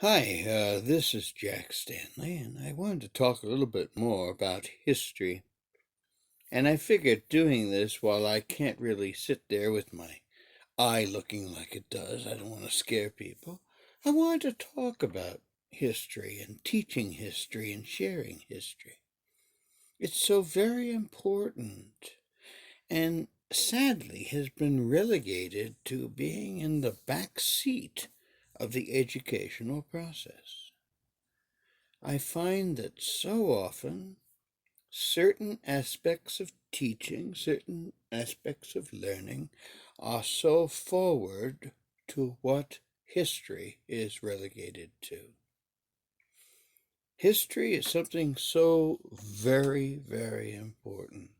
Hi, this is Jack Stanley, and I wanted to talk a little bit more about history. And I figured doing this while I can't really sit there with my eye looking like it does, I don't want to scare people. I wanted to talk about history and teaching history and sharing history. It's so very important, and sadly has been relegated to being in the back seat of the educational process. I find that so often certain aspects of teaching, certain aspects of learning are so forward to what history is relegated to. History is something so very, very important.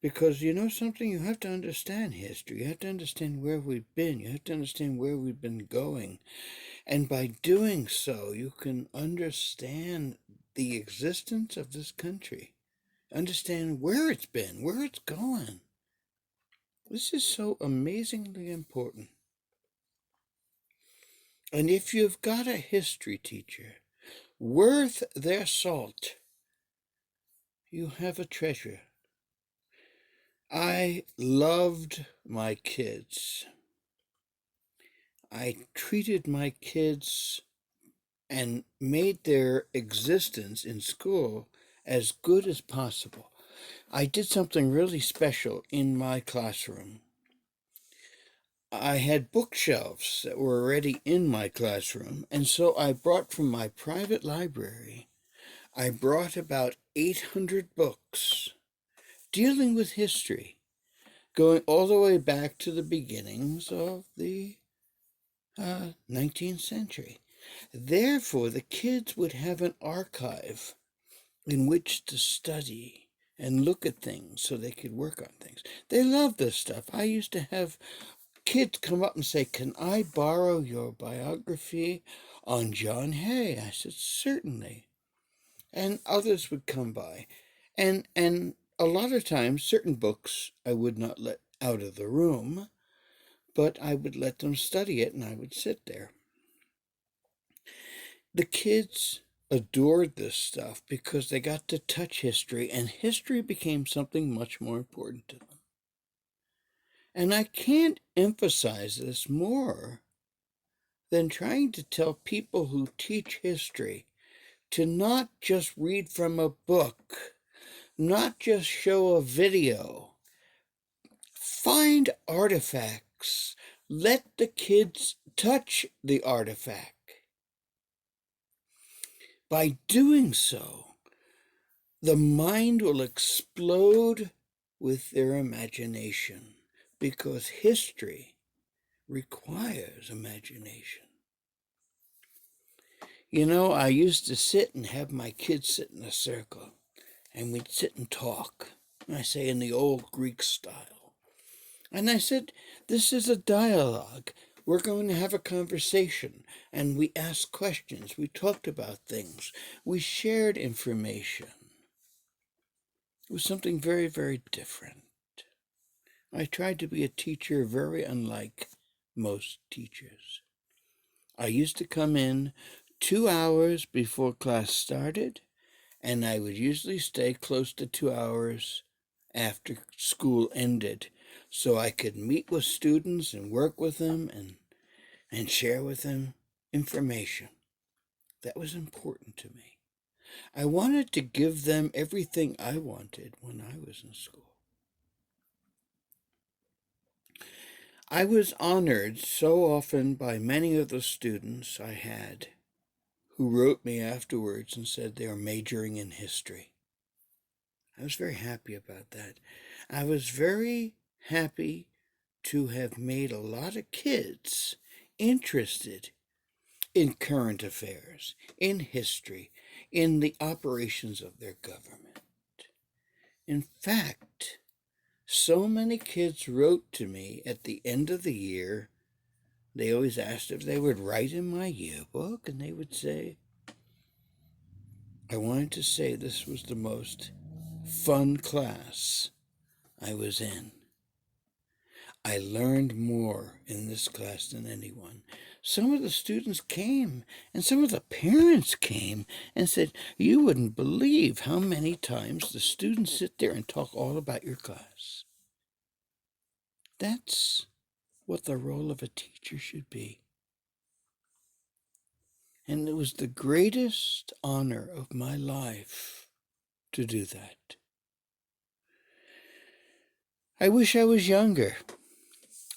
Because you know something, you have to understand history. You have to understand where we've been. You have to understand where we've been going. And by doing so, you can understand the existence of this country, understand where it's been, where it's going. This is so amazingly important. And if you've got a history teacher worth their salt, you have a treasure. I loved my kids. I treated my kids and made their existence in school as good as possible. I did something really special in my classroom. I had bookshelves that were already in my classroom, and so I brought from my private library, I brought about 800 books dealing with history, going all the way back to the beginnings of the 19th century. Therefore, the kids would have an archive in which to study and look at things so they could work on things. They love this stuff. I used to have kids come up and say, "Can I borrow your biography on John Hay?" I said, "Certainly." And others would come by. And a lot of times certain books I would not let out of the room, but I would let them study it and I would sit there. The kids adored this stuff because they got to touch history, and history became something much more important to them. And I can't emphasize this more than trying to tell people who teach history to not just read from a book, not just show a video. Find artifacts. Let the kids touch the artifact. By doing so, the mind will explode with their imagination because history requires imagination. You know, I used to sit and have my kids sit in a circle and we'd sit and talk. I say in the old Greek style. And I said, this is a dialogue. We're going to have a conversation. And we asked questions. We talked about things. We shared information. It was something very, very different. I tried to be a teacher very unlike most teachers. I used to come in 2 hours before class started, and I would usually stay close to 2 hours after school ended so I could meet with students and work with them and share with them information. That was important to me. I wanted to give them everything I wanted when I was in school. I was honored so often by many of the students I had who wrote me afterwards and said they are majoring in history. I was very happy about that. I was very happy to have made a lot of kids interested in current affairs, in history, in the operations of their government. In fact, so many kids wrote to me at the end of the year. They always asked if they would write in my yearbook, and they would say, I wanted to say this was the most fun class I was in. I learned more in this class than anyone. some of the students came and some of the parents came and said, you wouldn't believe how many times the students sit there and talk all about your class. That's what the role of a teacher should be. And it was the greatest honor of my life to do that. I wish I was younger.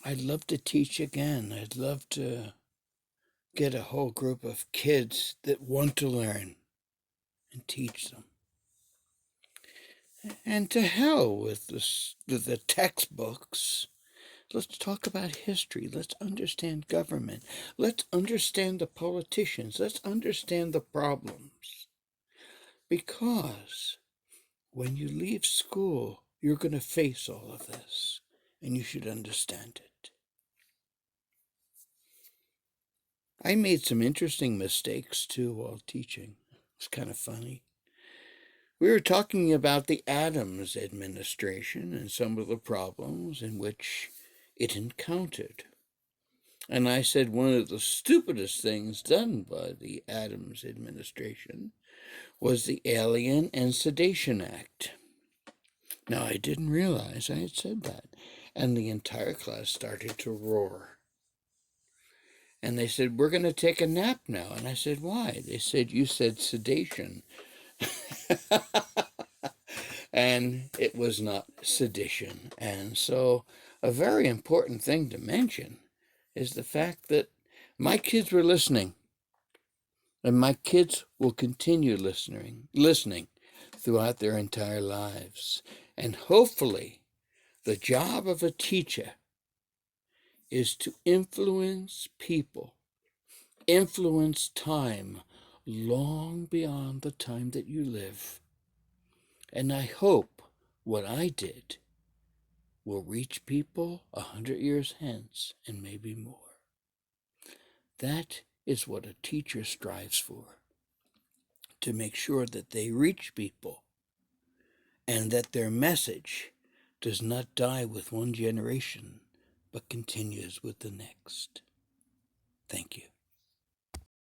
I'd love to teach again. I'd love to get a whole group of kids that want to learn and teach them. And to hell with the textbooks. Let's talk about history. Let's understand government. Let's understand the politicians. Let's understand the problems. Because when you leave school, you're going to face all of this, and you should understand it. I made some interesting mistakes too while teaching. It's kind of funny. We were talking about the Adams administration and some of the problems in which it encountered. And I said one of the stupidest things done by the Adams administration was the Alien and Sedation Act. Now, I didn't realize I had said that. And the entire class started to roar. And they said, we're going to take a nap now. And I said, why? They said, you said sedation. And it was not sedition. And so a very important thing to mention is the fact that my kids were listening. And my kids will continue listening throughout their entire lives. And hopefully, the job of a teacher is to influence people, influence time long beyond the time that you live. And I hope what I did will reach people 100 years hence and maybe more. That is what a teacher strives for, to make sure that they reach people and that their message does not die with one generation, but continues with the next. Thank you.